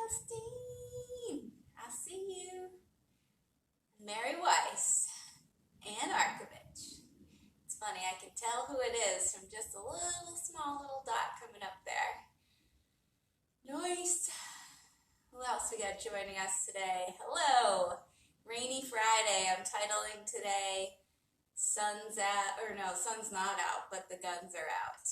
Justine, I see you. Mary Weiss, Ann Arkovich. It's funny, I can tell who it is from just a small little dot coming up there. Nice. Who else we got joining us today? Hello. Rainy Friday. I'm titling today Sun's Not Out, but the guns are out.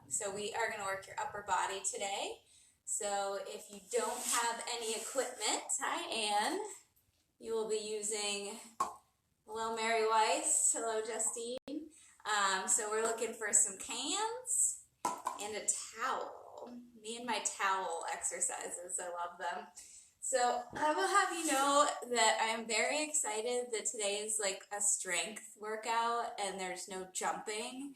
So we are going to work your upper body today. So if you don't have any equipment, hi Ann, you will be using, hello Mary Weiss, hello Justine. So we're looking for some cans and a towel. Me and my towel exercises, I love them. So I will have you know that I am very excited that today is like a strength workout and there's no jumping.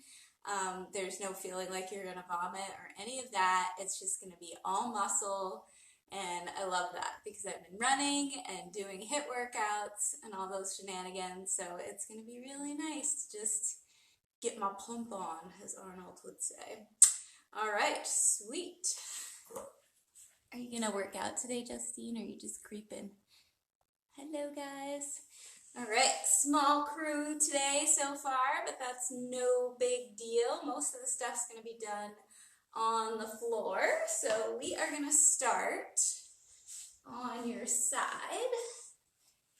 There's no feeling like you're gonna vomit or any of that. It's just gonna be all muscle, and I love that because I've been running and doing HIIT workouts and all those shenanigans, so it's gonna be really nice to just get my pump on, as Arnold would say. All right, sweet. Are you gonna work out today, Justine, or are you just creeping? Hello, guys. All right, small crew today so far, but that's no big deal. Most of the stuff's gonna be done on the floor. So we are gonna start on your side,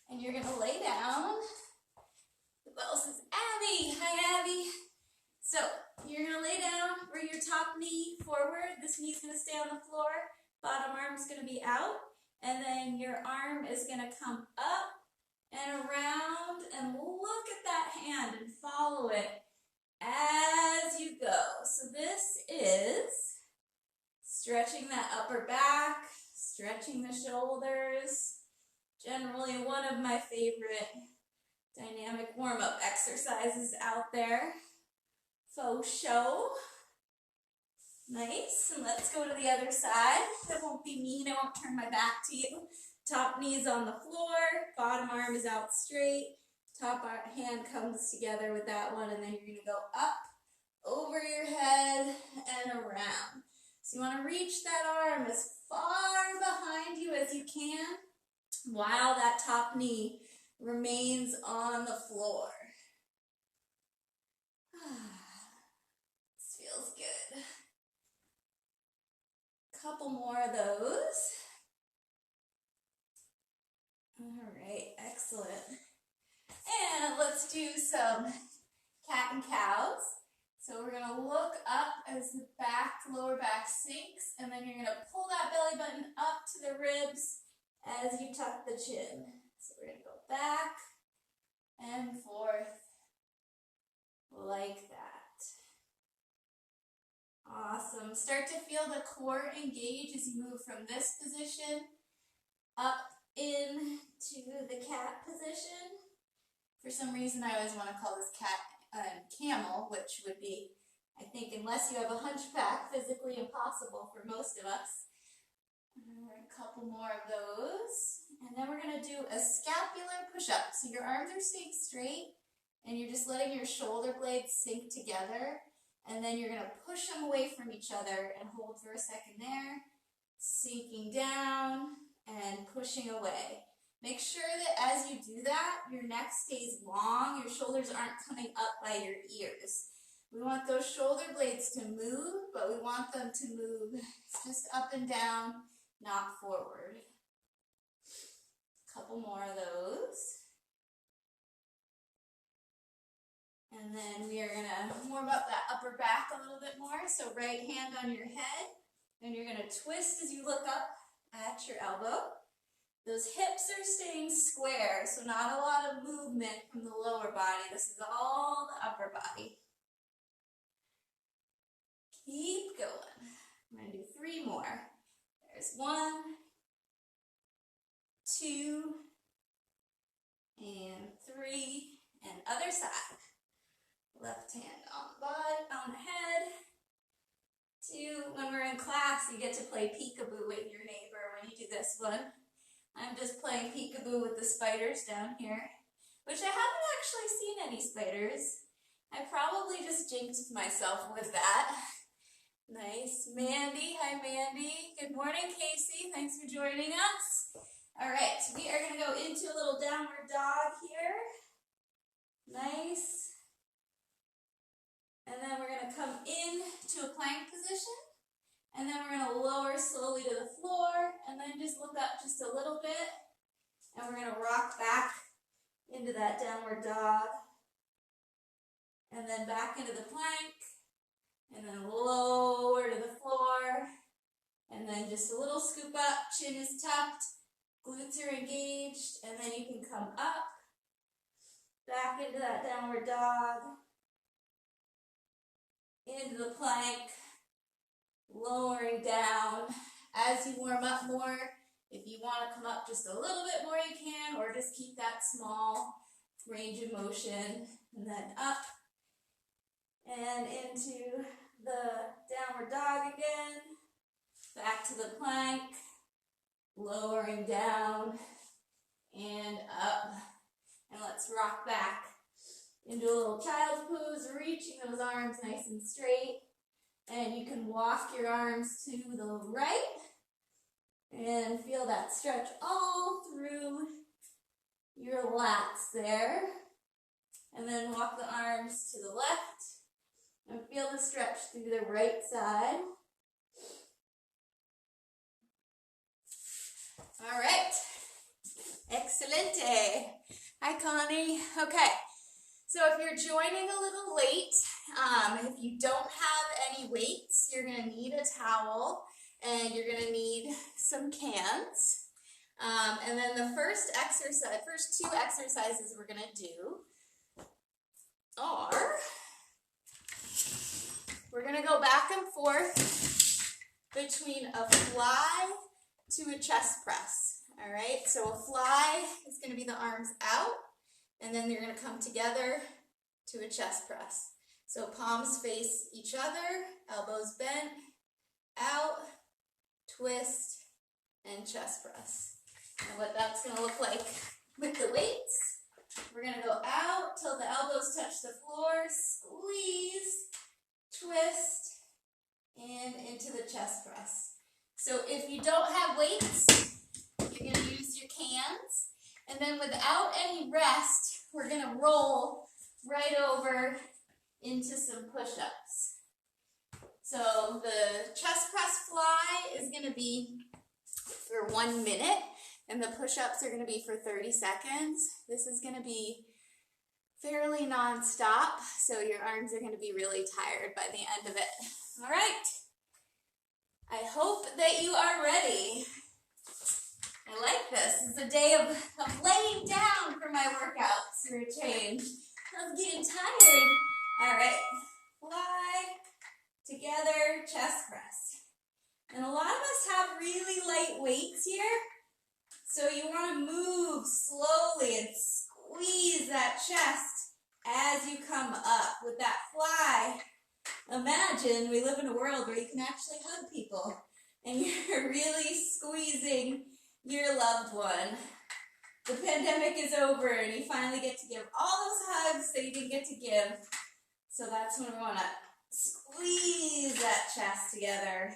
and you're gonna lay down. Who else is Abby? Hi, Abby. So you're gonna lay down, bring your top knee forward. This knee's gonna stay on the floor. Bottom arm's gonna be out, and then your arm is gonna come up and around, and look at that hand and follow it as you go. So this is stretching that upper back, stretching the shoulders. Generally one of my favorite dynamic warm-up exercises out there. Faux show. Nice, and let's go to the other side. That won't be mean, I won't turn my back to you. Top knee is on the floor, bottom arm is out straight, top hand comes together with that one, and then you're gonna go up, over your head, and around. So you wanna reach that arm as far behind you as you can, while that top knee remains on the floor. This feels good. Couple more of those. All right, excellent. And let's do some cat and cows. So we're gonna look up as the lower back sinks, and then you're gonna pull that belly button up to the ribs as you tuck the chin. So we're gonna go back and forth like that. Awesome. Start to feel the core engage as you move from this position up into the cat position. For some reason, I always want to call this cat camel, which would be, I think, unless you have a hunchback, physically impossible for most of us. A couple more of those. And then we're going to do a scapular push-up. So your arms are staying straight, and you're just letting your shoulder blades sink together. And then you're going to push them away from each other and hold for a second there, sinking down and pushing away. Make sure that as you do that, your neck stays long, your shoulders aren't coming up by your ears. We want those shoulder blades to move, but we want them to move just up and down, not forward. A couple more of those. And then we are going to warm up that upper back a little bit more. So right hand on your head, and you're going to twist as you look up at your elbow. Those hips are staying square, so not a lot of movement from the lower body. This is all the upper body. Keep going. I'm going to do 3 more. There's 1, 2, and 3, and other side. Left hand on the butt, on the head. 2, when we're in class, you get to play peekaboo with your neighbor when you do this one. I'm just playing peekaboo with the spiders down here, which I haven't actually seen any spiders. I probably just jinxed myself with that. Nice. Mandy, hi Mandy. Good morning, Casey. Thanks for joining us. All right, we are going to go into a little downward dog here. Nice. And then we're going to come in to a plank position. And then we're going to lower slowly to the floor. And then just look up just a little bit. And we're going to rock back into that downward dog. And then back into the plank. And then lower to the floor. And then just a little scoop up. Chin is tucked. Glutes are engaged. And then you can come up. Back into that downward dog. Into the plank. Lowering down. As you warm up more, if you want to come up just a little bit more, you can. Or just keep that small range of motion. And then up. And into the downward dog again, back to the plank, lowering down and up. And let's rock back into a little child's pose, reaching those arms nice and straight. And you can walk your arms to the right and feel that stretch all through your lats there. And then walk the arms to the left. And feel the stretch through the right side. All right. Excelente. Hi, Connie. Okay. So if you're joining a little late, if you don't have any weights, you're going to need a towel and you're going to need some cans. And then the first two exercises we're going to do are... We're going to go back and forth between a fly to a chest press. All right, so a fly is going to be the arms out, and then they're going to come together to a chest press. So palms face each other, elbows bent, out, twist, and chest press. And what that's going to look like with the weights, we're going to go out till the elbows touch the floor, squeeze, twist, and into the chest press. So if you don't have weights, you're going to use your cans. And then without any rest, we're going to roll right over into some push-ups. So the chest press fly is going to be for 1 minute, and the push-ups are going to be for 30 seconds. This is going to be fairly non-stop, so your arms are going to be really tired by the end of it. All right. I hope that you are ready. I like this. It's a day of laying down for my workouts for a change. I'm getting tired. All right. Fly together, chest press. And a lot of us have really light weights here, so you want to move slowly and squeeze that chest as you come up with that fly. Imagine we live in a world where you can actually hug people and you're really squeezing your loved one. The pandemic is over and you finally get to give all those hugs that you didn't get to give. So that's when we want to squeeze that chest together.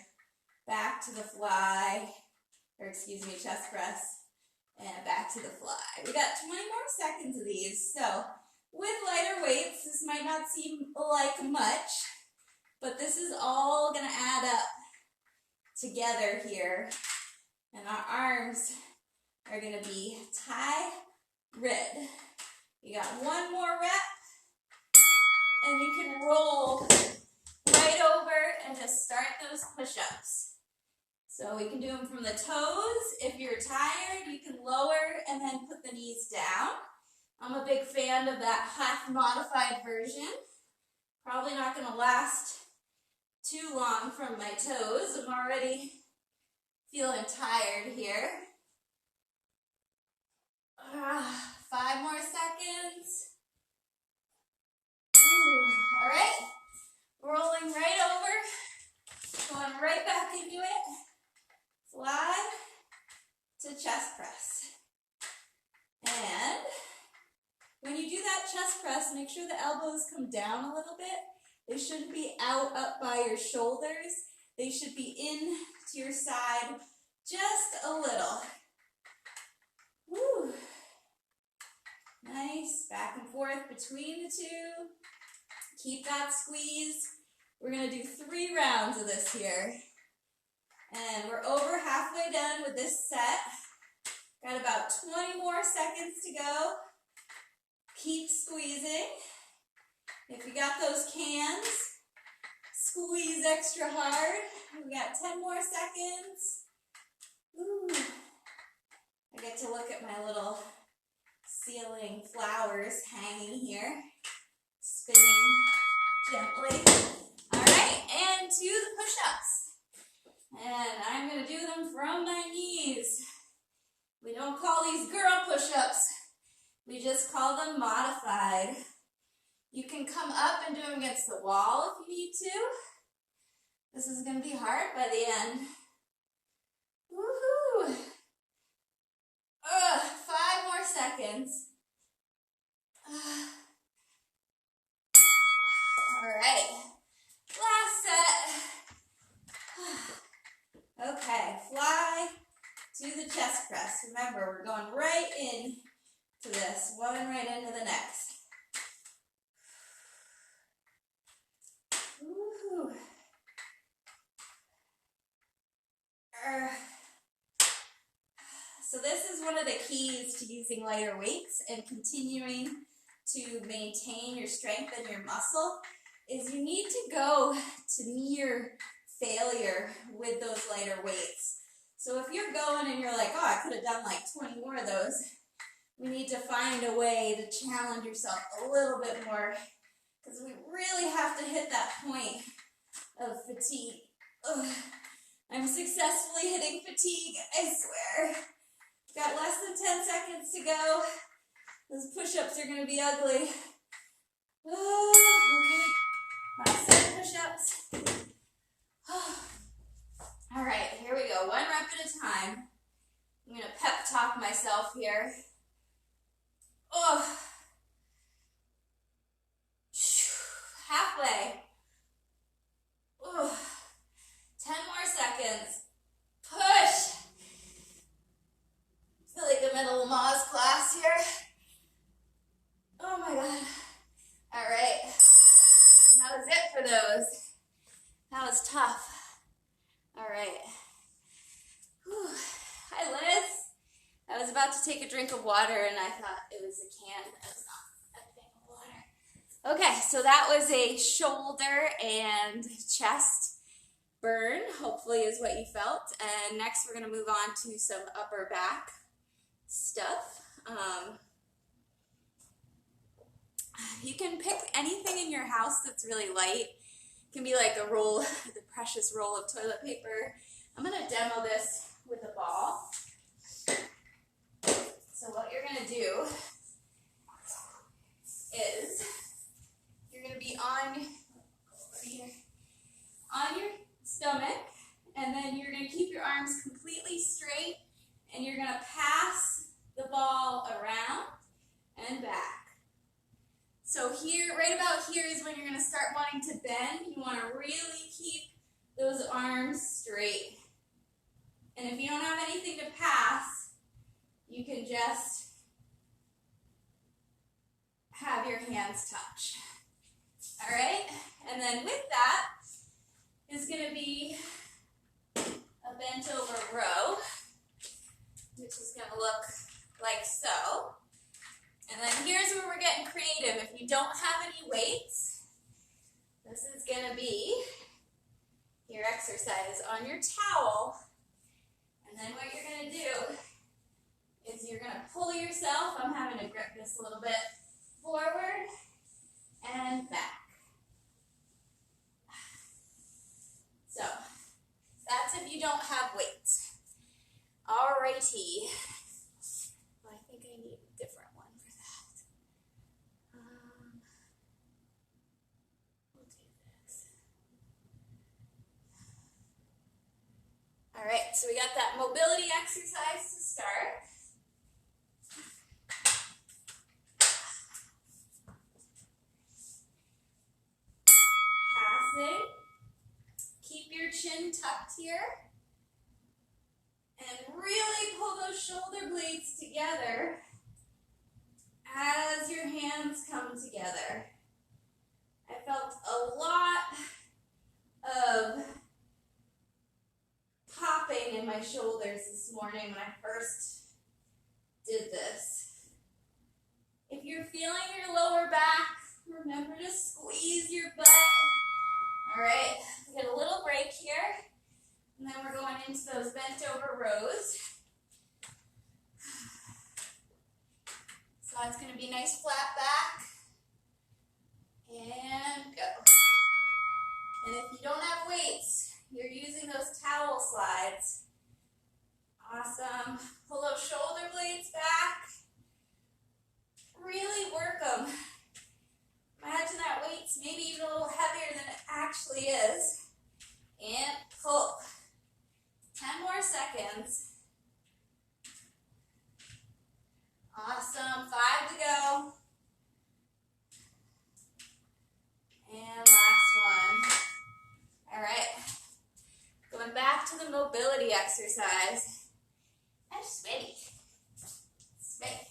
Back to the fly, or excuse me, chest press. And back to the fly. We got 20 more seconds of these. So with lighter weights, this might not seem like much, but this is all going to add up together here. And our arms are going to be tie-rid. You got one more rep, and you can roll right over and just start those push-ups. So we can do them from the toes. If you're tired, you can lower and then put the knees down. I'm a big fan of that half modified version. Probably not going to last too long from my toes. I'm already feeling tired here. 5 more seconds. All right. Rolling right over. Going right back into it. Fly to chest press. And when you do that chest press, make sure the elbows come down a little bit. They shouldn't be out up by your shoulders. They should be in to your side just a little. Woo. Nice, back and forth between the two. Keep that squeeze. We're gonna do 3 rounds of this here. And we're over halfway done with this set. Got about 20 more seconds to go. Keep squeezing. If you got those cans, squeeze extra hard. We got 10 more seconds. Ooh. I get to look at my little ceiling flowers hanging here, spinning gently. All right, and to the push-ups. And I'm gonna do them from my knees. We don't call these girl push-ups. We just call them modified. You can come up and do them against the wall if you need to. This is gonna be hard by the end. Woohoo! 5 more seconds. All right, last set. Okay, fly to the chest press. Remember, we're going right in to this, one right into the next. Woo. So this is one of the keys to using lighter weights and continuing to maintain your strength and your muscle is you need to go to near failure with those lighter weights. So if you're going and you're like, oh, I could have done like 20 more of those, we need to find a way to challenge yourself a little bit more because we really have to hit that point of fatigue. Ugh. I'm successfully hitting fatigue, I swear. Got less than 10 seconds to go. Those push-ups are gonna be ugly. Okay, last set of push-ups. All right, here we go, 1 rep at a time. I'm gonna pep talk myself here. Oh, halfway. Oh, 10 more seconds. Push. I feel like I'm in a Lamaze class here. Oh my God. All right. That was it for those. That was tough. All right. Whew. Hi, Liz. I was about to take a drink of water and I thought it was a can. That's not a thing of water. Okay, so that was a shoulder and chest burn, hopefully is what you felt. And next we're going to move on to some upper back stuff. You can pick anything in your house that's really light. It can be like a roll, the precious roll of toilet paper. I'm going to demo this with a ball. So what you're going to do is you're going to be on your stomach, and then you're going to keep your arms completely straight, and you're going to pass the ball around and back. So here, right about here is when you're going to start wanting to bend. You want to really keep those arms straight. And if you don't have anything to pass, you can just have your hands touch. All right? And then with that is going to be a bent over row, which is going to look like so. And then here's where we're getting creative. If you don't have any weights, this is going to be your exercise on your towel. And then what you're going to do is you're going to pull yourself. I'm having to grip this a little bit forward and back. So that's if you don't have weights. Alrighty. Well, I think I need a different one for that. We'll do this. All right, so we got that mobility exercise to start. thing, keep your chin tucked here. And really pull those shoulder blades together as your hands come together. I felt a lot of popping in my shoulders this morning when I first did this. If you're feeling your lower back, remember to squeeze your butt. All right, we get a little break here. And then we're going into those bent over rows. So it's going to be nice flat back. And go. And if you don't have weights, you're using those towel slides. Awesome. Pull those shoulder blades back. Really work them. Imagine that weight's maybe even a little heavier than it actually is. And pull. 10 more seconds. Awesome. 5 to go. And last one. All right. Going back to the mobility exercise. I'm sweaty. Sweaty.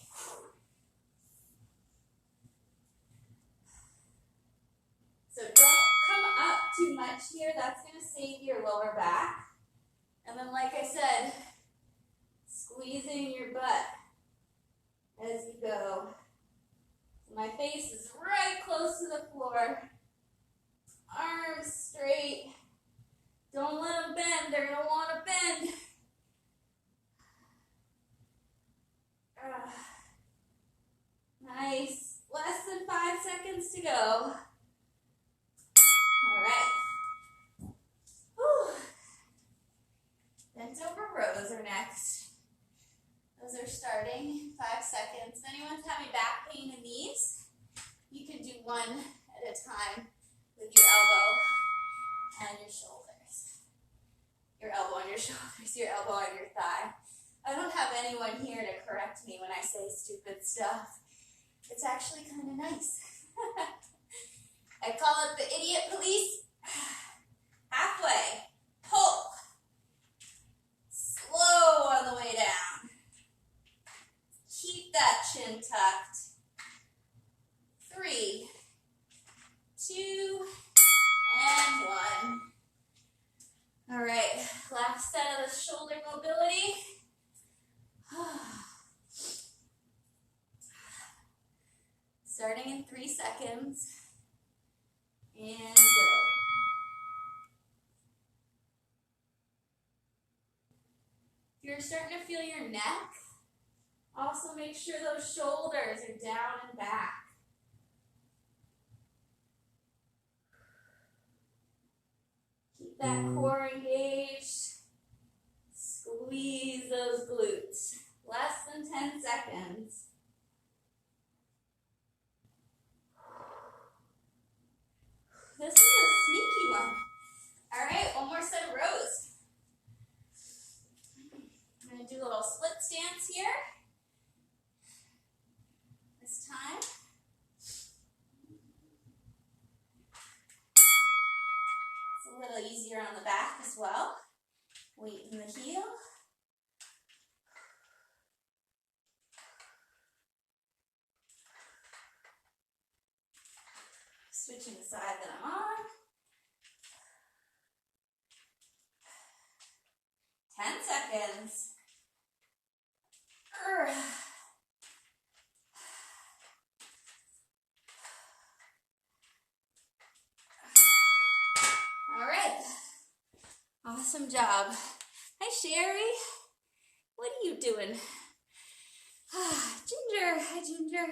So don't come up too much here. That's going to save your lower back. And then, like I said, squeezing your butt as you go. My face is right close to the floor. Arms straight. Don't let them bend. They're going to want to bend. Nice. Less than 5 seconds to go. All right. Whew. Bent over rows are next. Those are starting 5 seconds. If anyone's having back pain in these, you can do one at a time with your elbow and your shoulders. Your elbow on your shoulders, your elbow on your thigh. I don't have anyone here to correct me when I say stupid stuff. It's actually kind of nice. I call it the idiot police. Halfway. Pull. Slow on the way down. Keep that chin tucked. 3, 2, and 1. All right, last set of the shoulder mobility. Starting in 3 seconds. And go. If you're starting to feel your neck, also make sure those shoulders are down and back. Keep that core engaged. Squeeze those glutes. Less than 10 seconds. This is a sneaky one. All right, one more set of rows. I'm going to do a little split stance here. This time. It's a little easier on the back as well. Weight in the heel. Switching the side that I'm on. 10 seconds. All right. Awesome job. Hi, Sherry. What are you doing? Ginger. Hi, Ginger.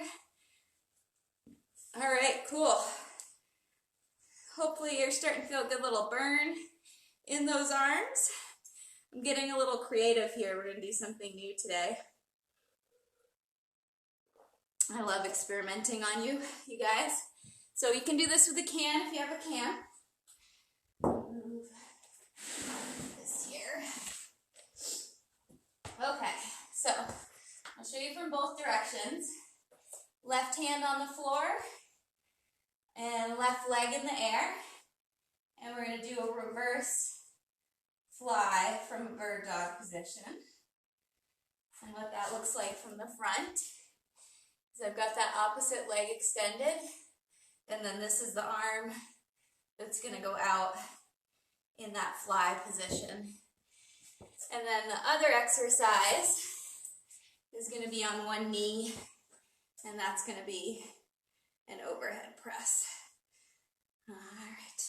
All right, cool. Hopefully you're starting to feel a good little burn in those arms. I'm getting a little creative here. We're going to do something new today. I love experimenting on you guys. So you can do this with a can if you have a can. Move this here. Okay, so I'll show you from both directions. Left hand on the floor and left leg in the air. going to do a reverse fly from a bird dog position. And what that looks like from the front is I've got that opposite leg extended, and then this is the arm that's going to go out in that fly position. And then the other exercise is going to be on one knee, and that's going to be an overhead press. All right,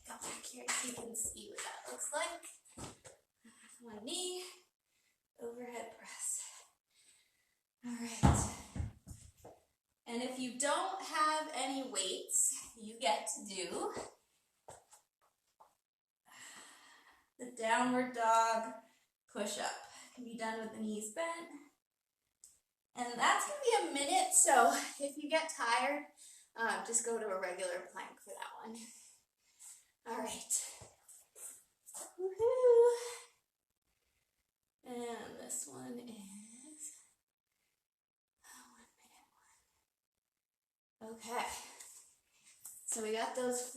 go back here so you can see what that looks like. One knee, overhead press. All right. And if you don't have any weights, you get to do the downward dog push-up. Can be done with the knees bent. And that's going to be a minute, so if you get tired, just go to a regular plank for that one. All right. Woohoo! And this one is 1 minute. Okay. So we got those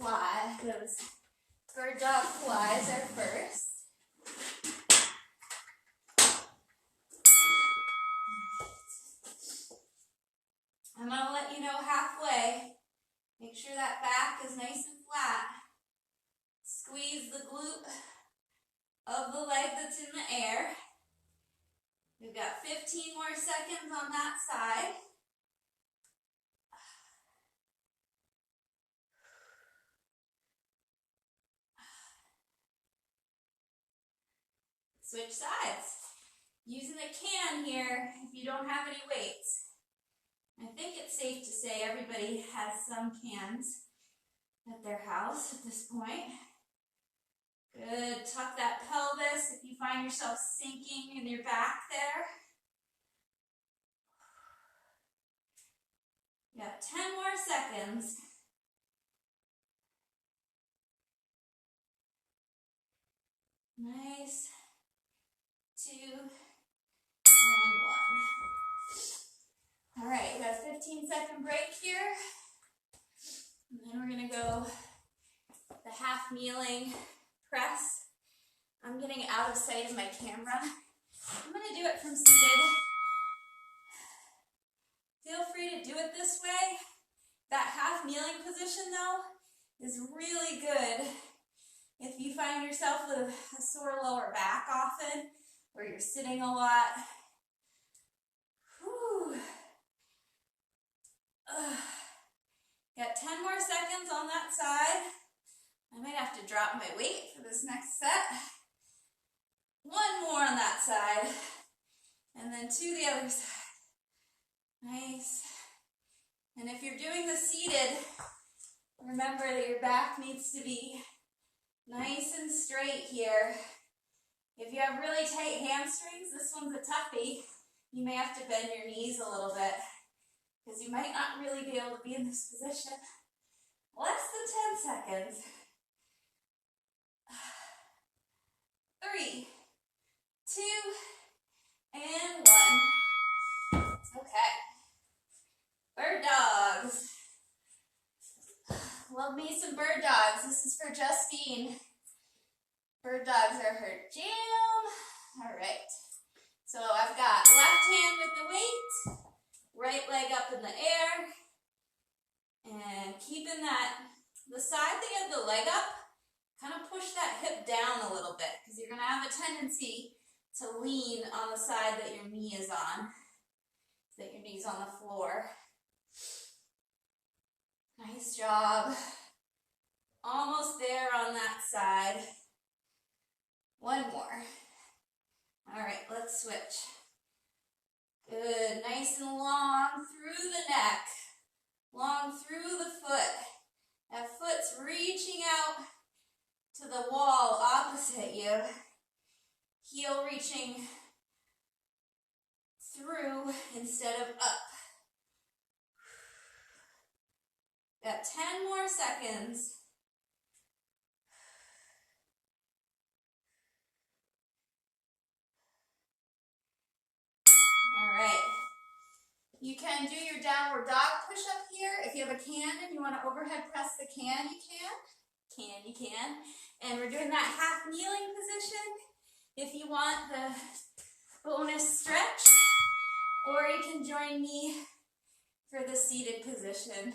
bird dog flies are first. I'm going to let you know halfway. Make sure that back is nice and flat. Squeeze the glute of the leg that's in the air. We've got 15 more seconds on that side. Switch sides. Using a can here if you don't have any weights. I think it's safe to say everybody has some cans at their house at this point. Good. Tuck that pelvis if you find yourself sinking in your back there. You got 10 more seconds. Nice. 2 and 1. All right, we got a 15-second break here. And then we're going to go the half kneeling press. I'm getting out of sight of my camera. I'm going to do it from seated. Feel free to do it this way. That half kneeling position, though, is really good if you find yourself with a sore lower back often, or you're sitting a lot. Whew. Got 10 more seconds on that side. I might have to drop my weight for this next set. 1 more on that side. And then to the other side. Nice. And if you're doing the seated, remember that your back needs to be nice and straight here. If you have really tight hamstrings, this one's a toughie. You may have to bend your knees a little bit, because you might not really be able to be in this position. Less than 10 seconds. 3, 2, and 1. Okay. Bird dogs. Love me some bird dogs. This is for Justine. Bird dogs are her jam. All right. So I've got left hand with the weight, right leg up in the air, and keeping the side that you have the leg up, kind of push that hip down a little bit, because you're going to have a tendency to lean on the side that your knee is on, so that your knee's on the floor. Nice job. Almost there on that side. 1 more. All right, let's switch. Good, nice and long through the neck, long through the foot. That foot's reaching out to the wall opposite you. Heel reaching through instead of up. Got 10 more seconds. All right. You can do your downward dog push-up here. If you have a can and you want to overhead press the can, you can. You can. And we're doing that half kneeling position. If you want the bonus stretch, or you can join me for the seated position.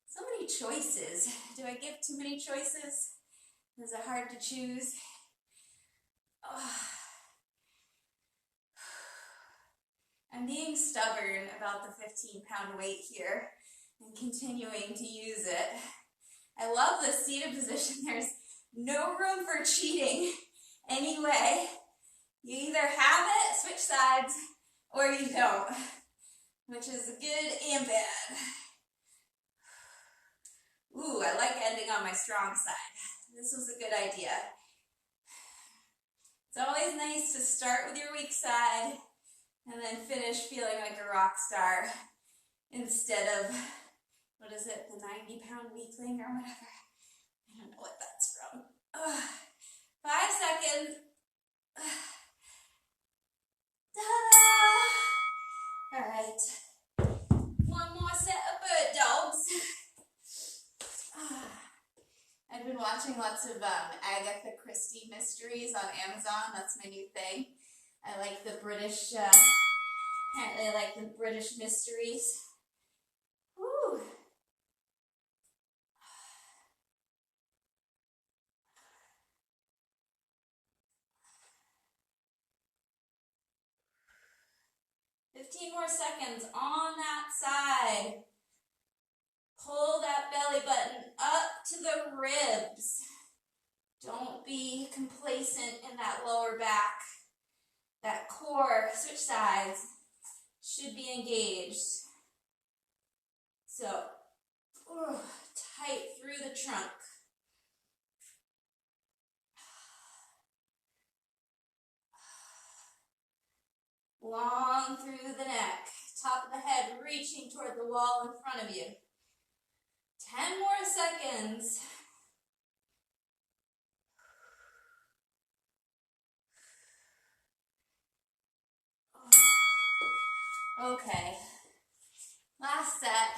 So many choices. Do I give too many choices? Is it hard to choose? Oh. I'm being stubborn about the 15-pound weight here and continuing to use it. I love the seated position. There's no room for cheating anyway. You either have it, switch sides, or you don't, which is good and bad. Ooh, I like ending on my strong side. This was a good idea. It's always nice to start with your weak side and then finish feeling like a rock star instead of, what is it, the 90-pound weakling or whatever. I don't know what that's from. 5 seconds. Ta-da! All right. One more set of bird dogs. I've been watching lots of Agatha Christie mysteries on Amazon. That's my new thing. I like the British, apparently I like the British mysteries. Woo! "15 more seconds on that side. Pull that belly button up to the ribs. Don't be complacent in that lower back. That core, switch sides, should be engaged. So, tight through the trunk. Long through the neck. Top of the head reaching toward the wall in front of you. 10 more seconds. Okay, last set.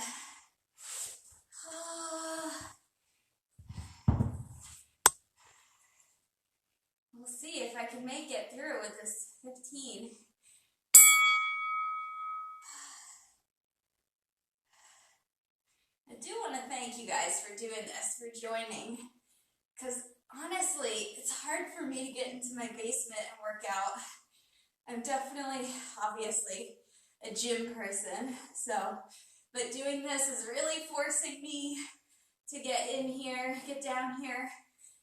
We'll see if I can make it through with this 15. I do want to thank you guys for doing this, for joining, because honestly, it's hard for me to get into my basement and work out. I'm definitely, obviously, a gym person, but doing this is really forcing me to get in here, get down here,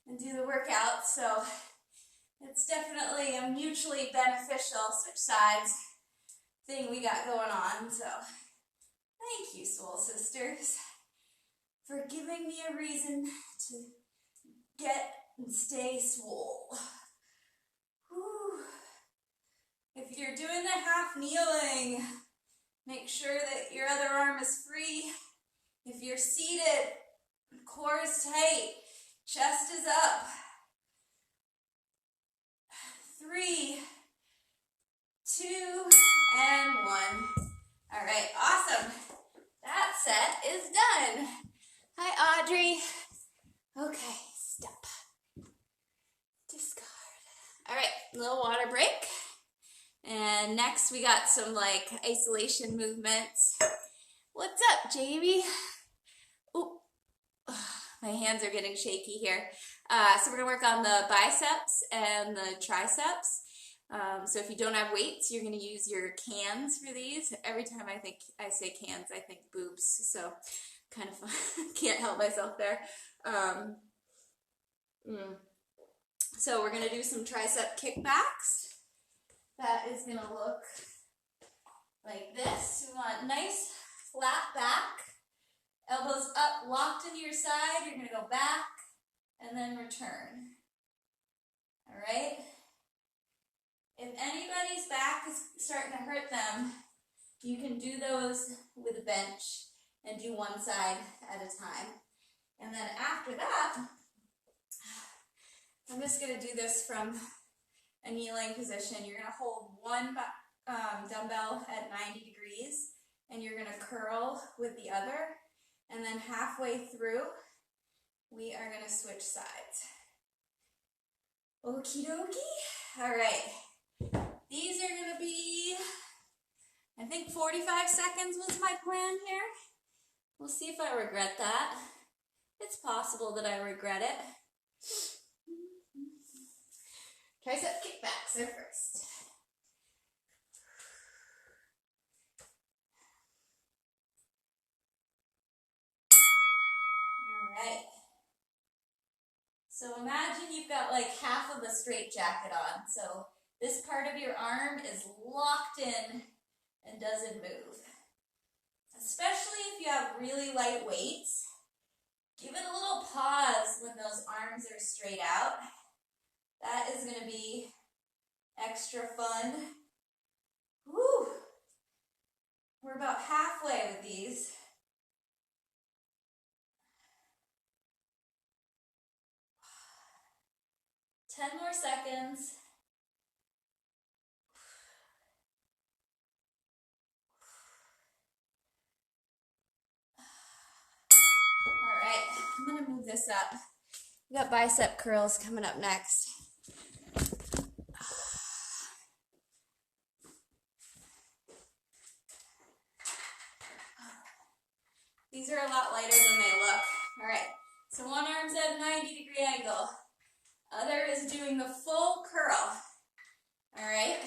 and do the workout, so it's definitely a mutually beneficial switch sides thing we got going on, so thank you, Soul Sisters, for giving me a reason to get and stay swole. Whew. If you're doing the half kneeling, make sure that your other arm is free. If you're seated, core is tight, chest is up. 3, 2, and 1. All right, awesome. That set is done. Hi, Audrey. Okay, stop. Discard. All right, little water break. And next we got some like isolation movements. What's up, Jamie? Ooh, my hands are getting shaky here. So we're gonna work on the biceps and the triceps. So if you don't have weights, you're gonna use your cans for these. Every time I say cans, I think boobs. So kind of fun. Can't help myself there. So we're gonna do some tricep kickbacks. That is gonna look like this. We want nice flat back, elbows up, locked into your side. You're gonna go back and then return. All right? If anybody's back is starting to hurt them, you can do those with a bench and do one side at a time. And then after that, I'm just gonna do this from a kneeling position. You're gonna hold one dumbbell at 90 degrees and you're gonna curl with the other, and then halfway through, we are going to switch sides. Okie dokie. All right. These are going to be, I think 45 seconds was my plan here. We'll see if I regret that. It's possible that I regret it. Tricep kickbacks are first. All right. So imagine you've got like half of a straight jacket on. So this part of your arm is locked in and doesn't move. Especially if you have really light weights. Give it a little pause when those arms are straight out. That is going to be extra fun. Woo! We're about halfway with these. Ten more seconds. All right, I'm going to move this up. We got bicep curls coming up next. These are a lot lighter than they look. All right, so one arm's at a 90-degree angle. Other is doing the full curl. All right,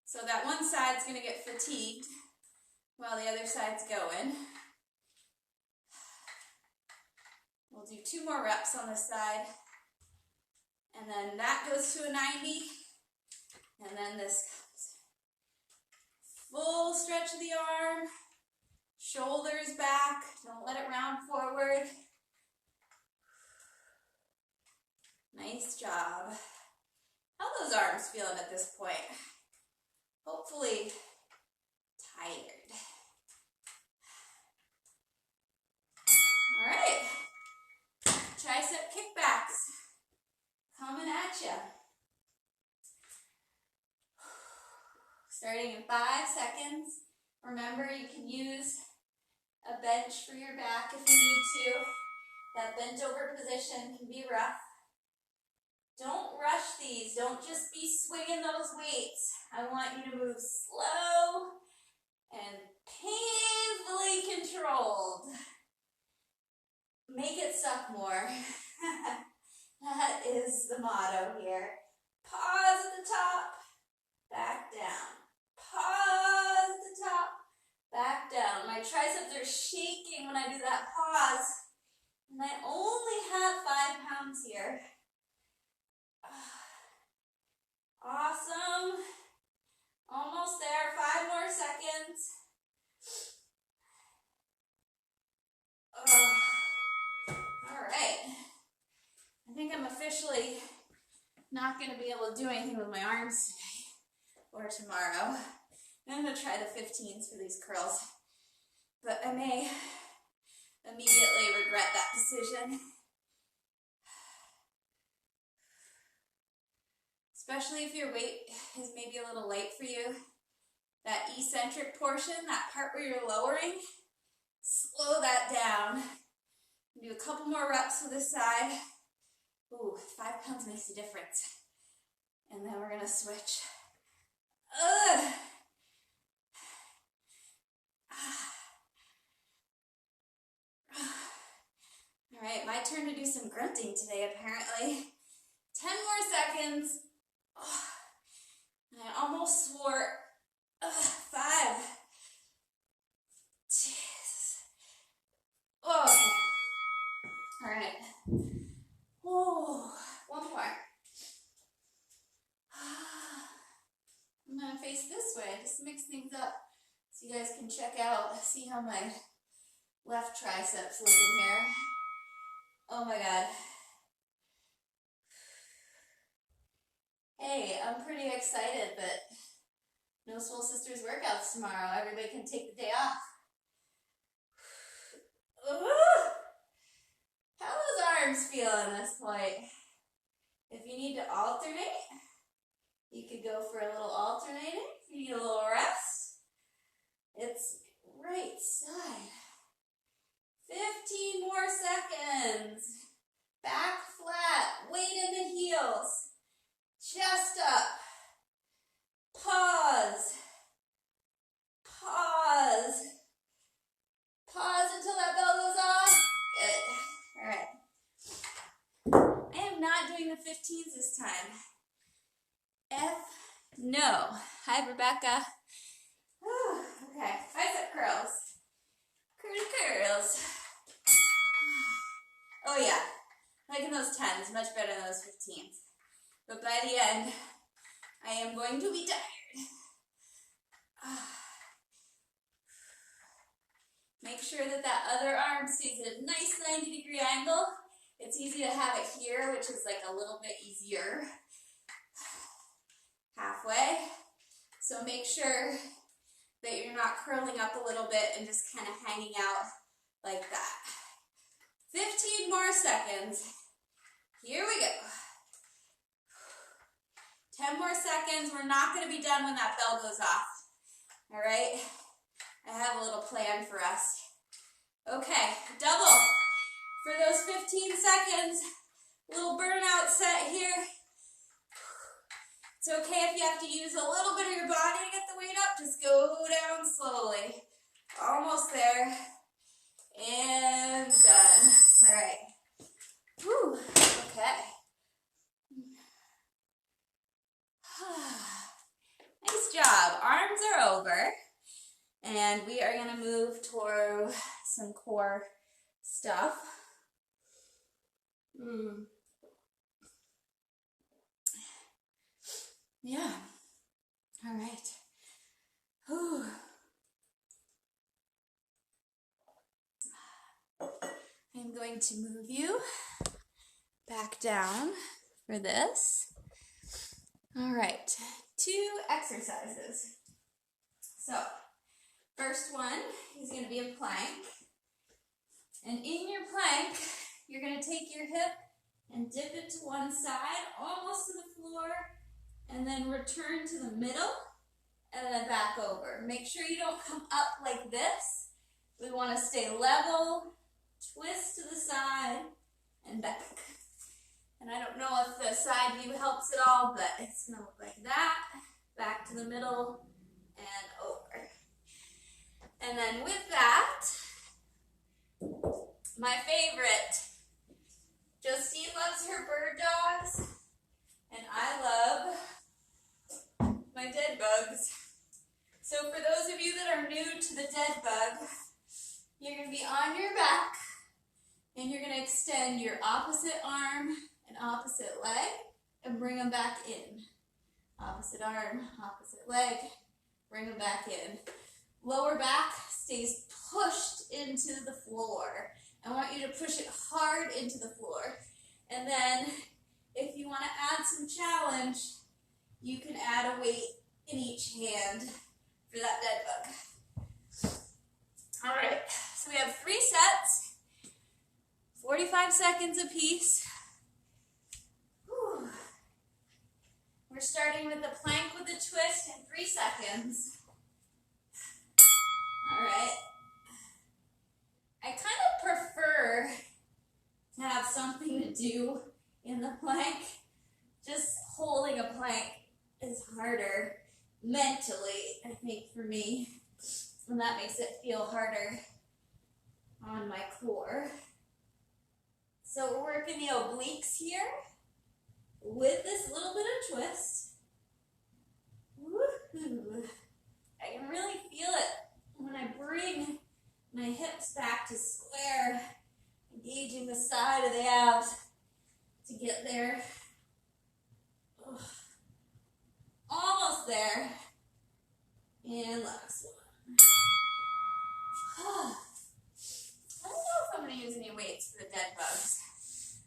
so that one side's going to get fatigued while the other side's going. We'll do 2 more reps on this side. And then that goes to a 90. And then this comes. Full stretch of the arm. Shoulders back. Don't let it round forward. Nice job. How are those arms feeling at this point? Hopefully tired. All right. Tricep kickbacks coming at you. Starting in 5 seconds. Remember, you can use a bench for your back if you need to. That bent over position can be rough. Don't rush these. Don't just be swinging those weights. I want you to move slow and painfully controlled. Make it suck more. That is the motto here. Pause at the top, back down. Pause at the top, back down. My triceps are shaking when I do that pause. And I only have 5 pounds here. Awesome. Almost there. 5 more seconds. All right. I think I'm officially not going to be able to do anything with my arms today or tomorrow. I'm going to try the 15s for these curls, but I may immediately regret that decision. Especially if your weight is maybe a little light for you. That eccentric portion, that part where you're lowering, slow that down. Do a couple more reps with this side. Ooh, 5 pounds makes a difference. And then we're going to switch. All right, my turn to do some grunting today, apparently. 10 more seconds. And I almost swore 5. Jesus. Oh, okay. All right. Oh, one more. I'm going to face this way, just to mix things up so you guys can check out, see how my left triceps looking here. Oh my God. Hey, I'm pretty excited that no Soul Sisters workouts tomorrow. Everybody can take the day off. Ooh. How are those arms feel at this point? If you need to alternate, you could go for a little alternating. If you need a little rest, it's right side. 15 more seconds. Back flat, weight in the heels. Chest up. Pause. Pause. Pause until that bell goes off. Good. All right. I am not doing the 15s this time. No. Hi, Rebecca. Okay. Bicep curls. Curls. Oh, yeah. Liking those 10s. Much better than those 15s. But by the end, I am going to be tired. Make sure that that other arm stays at a nice 90-degree angle. It's easy to have it here, which is like a little bit easier. Halfway. So make sure that you're not curling up a little bit and just kind of hanging out like that. 15 more seconds. Here we go. 10 more seconds. We're not going to be done when that bell goes off. All right? I have a little plan for us. Okay, double. For those 15 seconds, little burnout set here. It's okay if you have to use a little bit of your body to get the weight up. Just go down slowly. Almost there. And done. All right. Whew. Okay. Nice job. Arms are over. And we are going to move toward some core stuff. Yeah. All right. Whew. I'm going to move you back down for this. All right. 2 exercises. So, first one is going to be a plank. And in your plank, you're going to take your hip and dip it to one side, almost to the floor, and then return to the middle, and then back over. Make sure you don't come up like this. We want to stay level, twist to the side, and back. And I don't know if the side view helps at all, but it's going to look like that. Back to the middle, and over. And then with that, my favorite, Justine loves her bird dogs, and I love my dead bugs. So for those of you that are new to the dead bug, you're going to be on your back, and you're going to extend your opposite arm and opposite leg, and bring them back in. Opposite arm, opposite leg, bring them back in. Lower back stays pushed into the floor. I want you to push it hard into the floor. And then, if you want to add some challenge, you can add a weight in each hand for that dead bug. All right, so we have 3 sets, 45 seconds apiece. Whew. We're starting with the plank with a twist in 3 seconds. All right. I kind of prefer to have something to do in the plank. Just holding a plank is harder mentally, I think, for me. And that makes it feel harder on my core. So we're working the obliques here with this little bit of twist. Woohoo! I can really feel it when I bring my hips back to square, engaging the side of the abs to get there. Ugh. Almost there. And last one. I don't know if I'm going to use any weights for the dead bugs.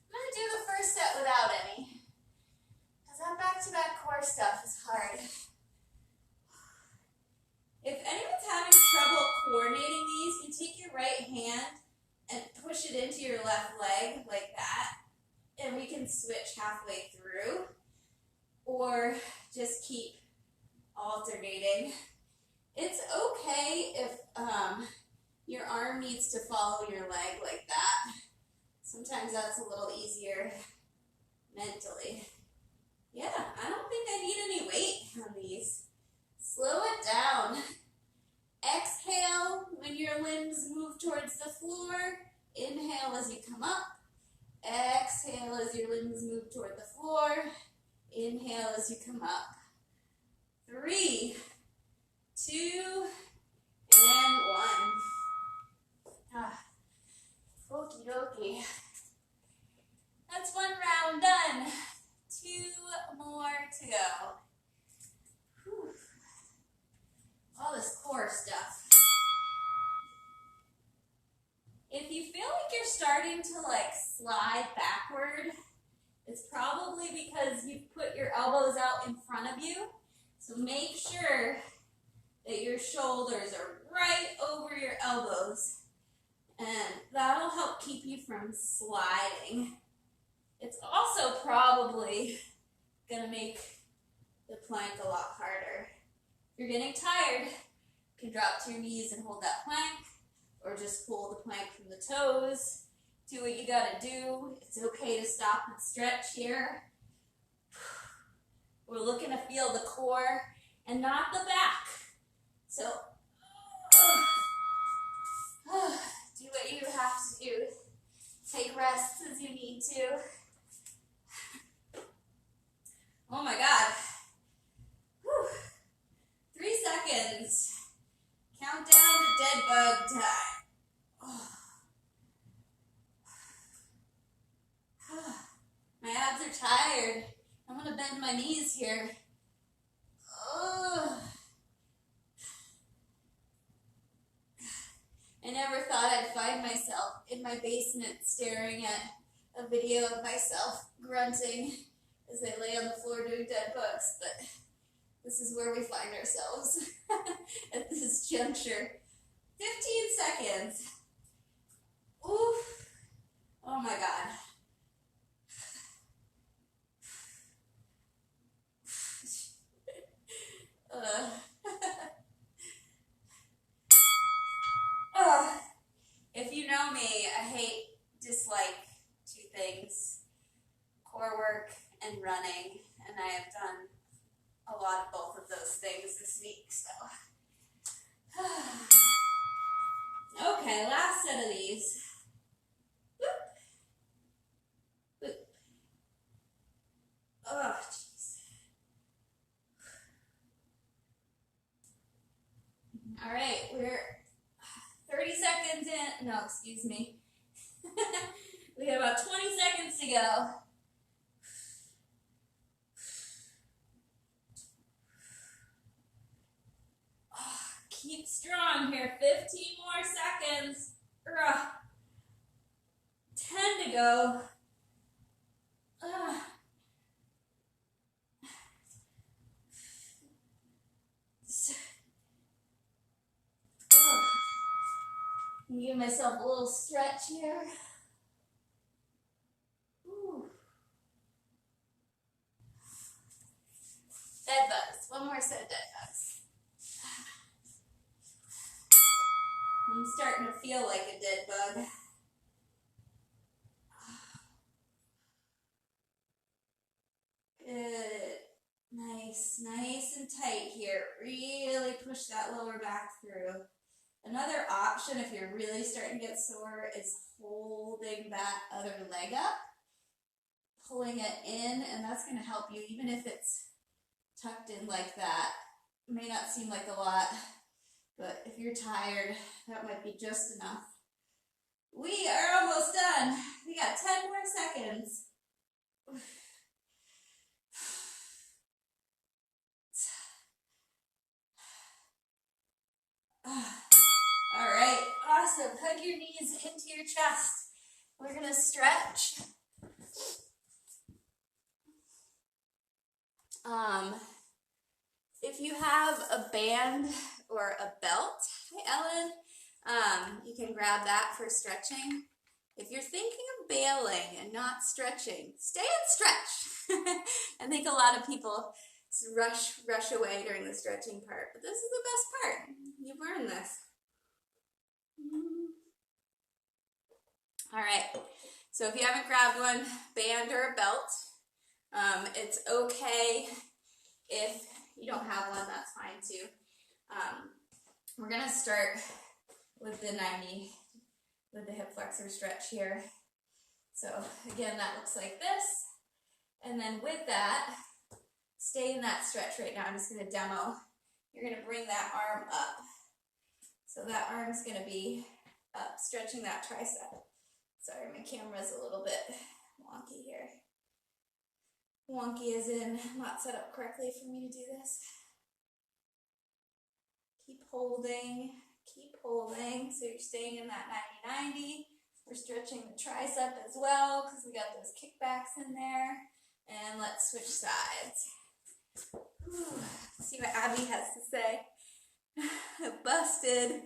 I'm going to do the first set without any, because that back-to-back core stuff is hard. If anyone's having trouble coordinating these, you take your right hand and push it into your left leg like that, and we can switch halfway through, or just keep alternating. It's okay if your arm needs to follow your leg like that. Sometimes that's a little easier mentally. Yeah, I don't think I need any weight on these. Slow it down. Exhale when your limbs move towards the floor. Inhale as you come up. Exhale as your limbs move toward the floor. Inhale as you come up. 3, 2, and 1. Okie dokie. That's one round done. 2 more to go. Whew. All this core stuff. If you feel like you're starting to slide backward, it's probably because you've put your elbows out in front of you. So make sure that your shoulders are right over your elbows, and that'll help keep you from sliding. It's also probably gonna make the plank a lot harder. If you're getting tired, you can drop to your knees and hold that plank, or just pull the plank from the toes. Do what you gotta do. It's okay to stop and stretch here. We're looking to feel the core and not the back. So, do what you have to do. Take rests as you need to. Oh my God. Whew. 3 seconds. Count down to dead bug time. Oh. My abs are tired. I'm gonna bend my knees here. Oh. I never thought I'd find myself in my basement staring at a video of myself grunting as I lay on the floor doing dead bugs, but this is where we find ourselves at this juncture. 15 seconds. Oof. Oh my God. If you know me, I dislike 2 things: core work and running, and I have done a lot of both of those things this week, so. Okay, last set of these. Boop. Boop. Oh, jeez. All right, we're 30 seconds in. No, excuse me. We have about 20 seconds to go. Keep strong here. 15 more seconds. 10 to go. Give myself a little stretch here. Ooh. Dead bugs. One more set of dead bugs. I'm starting to feel like a dead bug. Good. Nice and tight here. Really push that lower back through. Another option, if you're really starting to get sore, is holding that other leg up, pulling it in, and that's going to help you, even if it's tucked in like that. It may not seem like a lot, but if you're tired, that might be just enough. We are almost done. We got 10 more seconds. All right, awesome. Hug your knees into your chest. We're going to stretch. If you have a band or a belt, hi Ellen, you can grab that for stretching. If you're thinking of bailing and not stretching, stay and stretch. I think a lot of people rush away during the stretching part, but this is the best part. You've earned this. All right, so if you haven't grabbed one, band or a belt, it's okay if you don't have one, that's fine too. We're gonna start with the 90, with the hip flexor stretch here. So again, that looks like this. And then with that, stay in that stretch right now. I'm just gonna demo. You're gonna bring that arm up. So that arm's gonna be up, stretching that tricep. Sorry, my camera's a little bit wonky here. Wonky as in not set up correctly for me to do this. Keep holding, keep holding. So you're staying in that 90-90. We're stretching the tricep as well because we got those kickbacks in there. And let's switch sides. Whew. See what Abby has to say. Busted.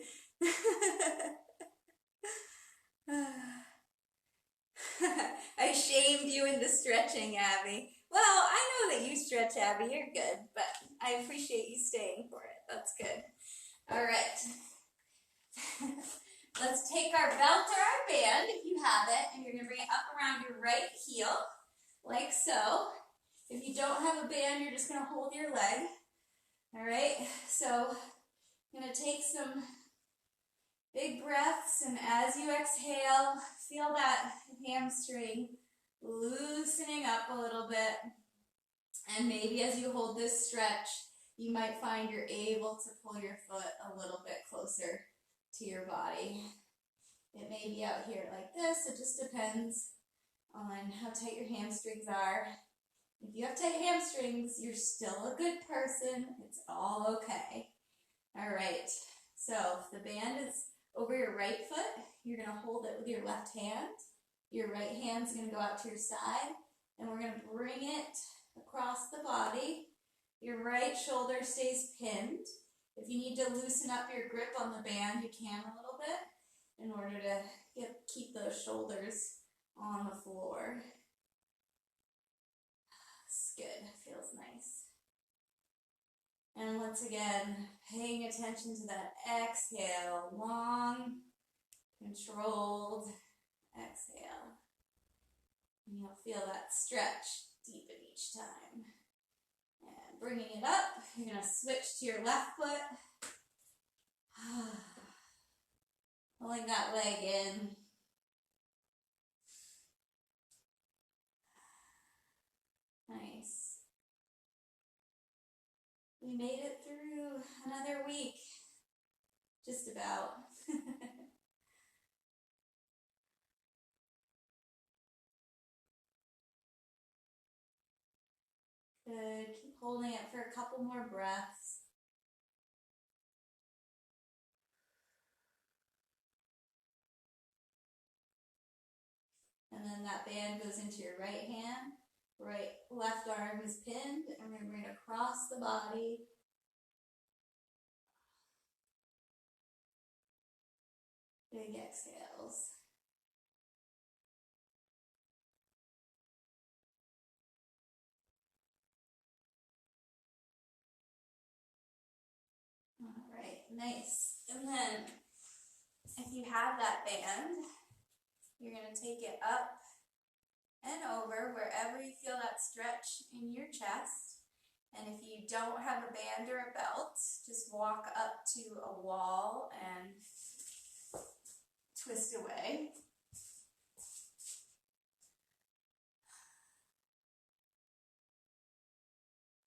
I shamed you into stretching, Abby. Well, I know that you stretch, Abby. You're good, but I appreciate you staying for it. That's good. All right. Let's take our belt or our band, if you have it, and you're going to bring it up around your right heel, like so. If you don't have a band, you're just going to hold your leg. All right, so I'm going to take some big breaths, and as you exhale, feel that hamstring loosening up a little bit. And maybe as you hold this stretch, you might find you're able to pull your foot a little bit closer to your body. It may be out here like this. It just depends on how tight your hamstrings are. If you have tight hamstrings, you're still a good person. It's all okay. All right, so if the band is over your right foot, you're going to hold it with your left hand. Your right hand's going to go out to your side, and we're going to bring it across the body. Your right shoulder stays pinned. If you need to loosen up your grip on the band, you can a little bit in order to keep those shoulders on the floor. It's good, feels nice. And once again, paying attention to that exhale, long, controlled exhale. And you'll feel that stretch deepen each time. And bringing it up, you're going to switch to your left foot. Pulling that leg in. Nice. We made it through another week. Just about. Good. Keep holding it for a couple more breaths. And then that band goes into your right hand. Left arm is pinned, and we're going to bring it across the body. Big exhales. All right, nice. And then, if you have that band, you're going to take it up and over wherever you feel that stretch in your chest. And if you don't have a band or a belt, just walk up to a wall and twist away.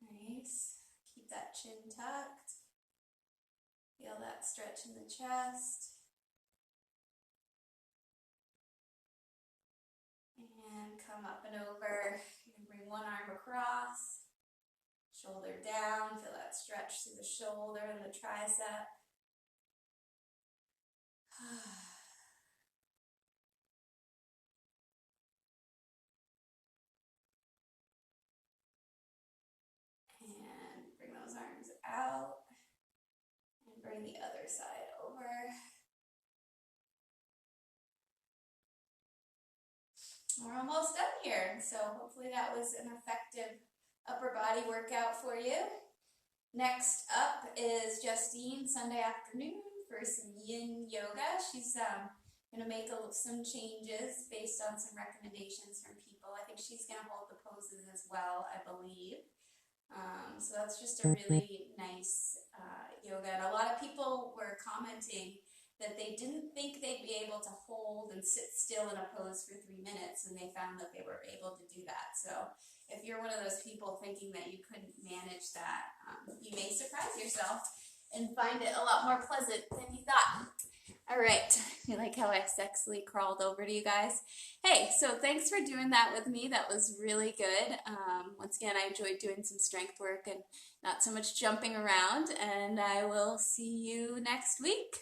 Nice. Keep that chin tucked. Feel that stretch in the chest. And come up and over. You can bring one arm across, shoulder down. Feel that stretch through the shoulder and the tricep. And bring those arms out. And bring the other side over. We're almost done here, so hopefully that was an effective upper body workout for you. Next up is Justine, Sunday afternoon for some yin yoga. She's going to make some changes based on some recommendations from people. I think she's going to hold the poses as well, I believe. So that's just a really nice yoga. And a lot of people were commenting that they didn't think they'd be able to hold and sit still in a pose for 3 minutes, and they found that they were able to do that. So if you're one of those people thinking that you couldn't manage that, you may surprise yourself and find it a lot more pleasant than you thought. All right, you like how I sexily crawled over to you guys? Hey, so thanks for doing that with me. That was really good. Once again, I enjoyed doing some strength work and not so much jumping around, and I will see you next week.